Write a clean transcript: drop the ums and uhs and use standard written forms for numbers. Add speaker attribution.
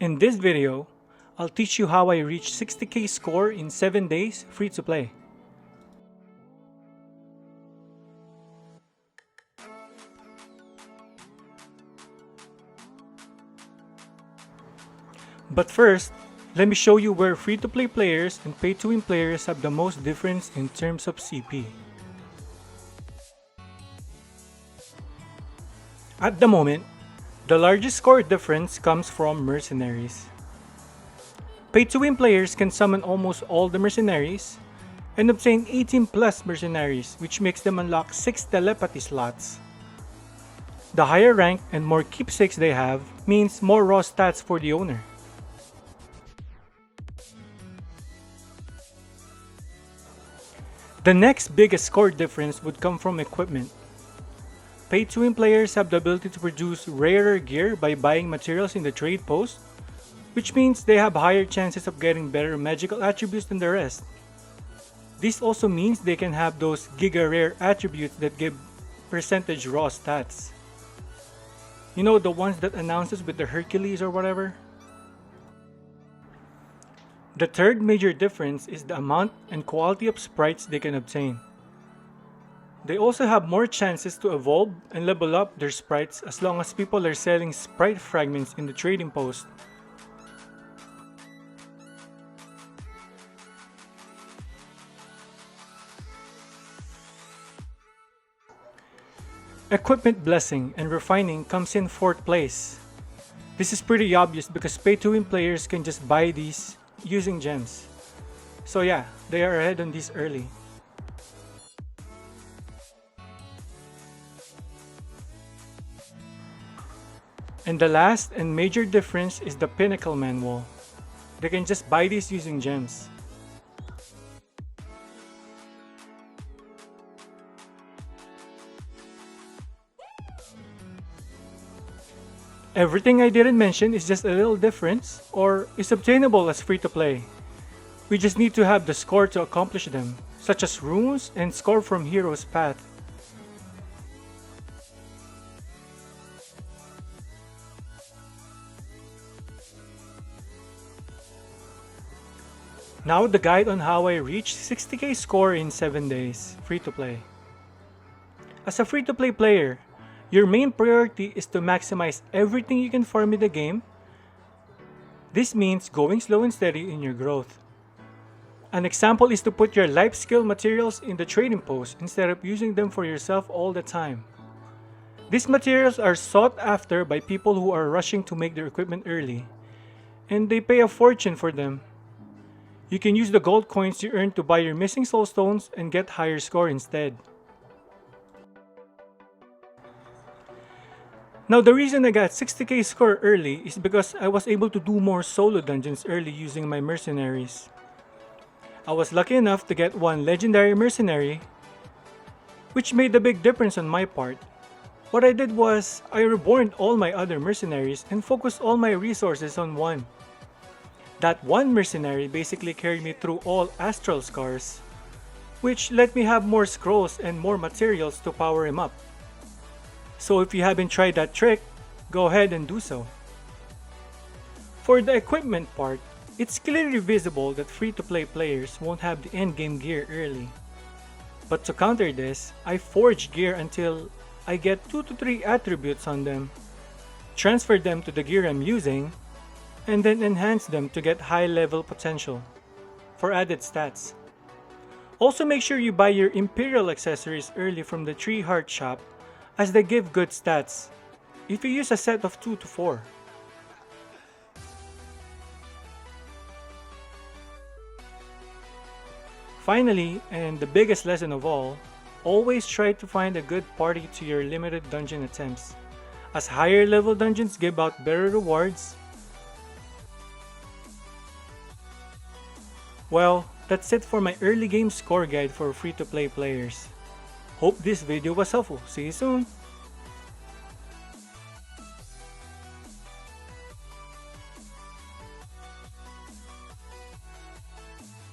Speaker 1: In this video, I'll teach you how I reached 60k score in 7 days free to play. But first, let me show you where free to play players and pay to win players have the most difference in terms of CP. At the moment, the largest score difference comes from mercenaries. Pay-to-win players can summon almost all the mercenaries and obtain 18 plus mercenaries, which makes them unlock 6 telepathy slots. The higher rank and more keepsakes they have means more raw stats for the owner. The next biggest score difference would come from equipment. Pay-to-win players have the ability to produce rarer gear by buying materials in the trade post, which means they have higher chances of getting better magical attributes than the rest. This also means they can have those giga rare attributes that give percentage raw stats. You know, the ones that announces with the Hercules or whatever? The third major difference is the amount and quality of sprites they can obtain. They also have more chances to evolve and level up their sprites as long as people are selling sprite fragments in the trading post. Equipment blessing and refining comes in 4th place. This is pretty obvious because pay-to-win players can just buy these using gems. So yeah, they are ahead on this early. And the last and major difference is the Pinnacle Man wall. They can just buy these using gems. Everything I didn't mention is just a little difference or is obtainable as free to play. We just need to have the score to accomplish them, such as runes and score from Hero's Path. Now the guide on how I reached 60k score in 7 days, free to play. As a free to play player, your main priority is to maximize everything you can farm in the game. This means going slow and steady in your growth. An example is to put your life skill materials in the trading post instead of using them for yourself all the time. These materials are sought after by people who are rushing to make their equipment early, and they pay a fortune for them. You can use the gold coins you earn to buy your missing soul stones and get higher score instead. Now the reason I got 60k score early is because I was able to do more solo dungeons early using my mercenaries. I was lucky enough to get one legendary mercenary, which made a big difference on my part. What I did was, I reborned all my other mercenaries and focused all my resources on one. That one mercenary basically carried me through all astral scars, which let me have more scrolls and more materials to power him up. So if you haven't tried that trick, go ahead and do so. For the equipment part, it's clearly visible that free-to-play players won't have the endgame gear early. But to counter this, I forge gear until I get 2 to 3 attributes on them, transfer them to the gear I'm using, and then enhance them to get high level potential for added stats. Also make sure you buy your Imperial accessories early from the Tree Heart shop as they give good stats if you use a set of 2 to 4. Finally, and the biggest lesson of all, always try to find a good party to your limited dungeon attempts, as higher level dungeons give out better rewards. Well, that's it for my early game score guide for free to play players. Hope this video was helpful. See you soon!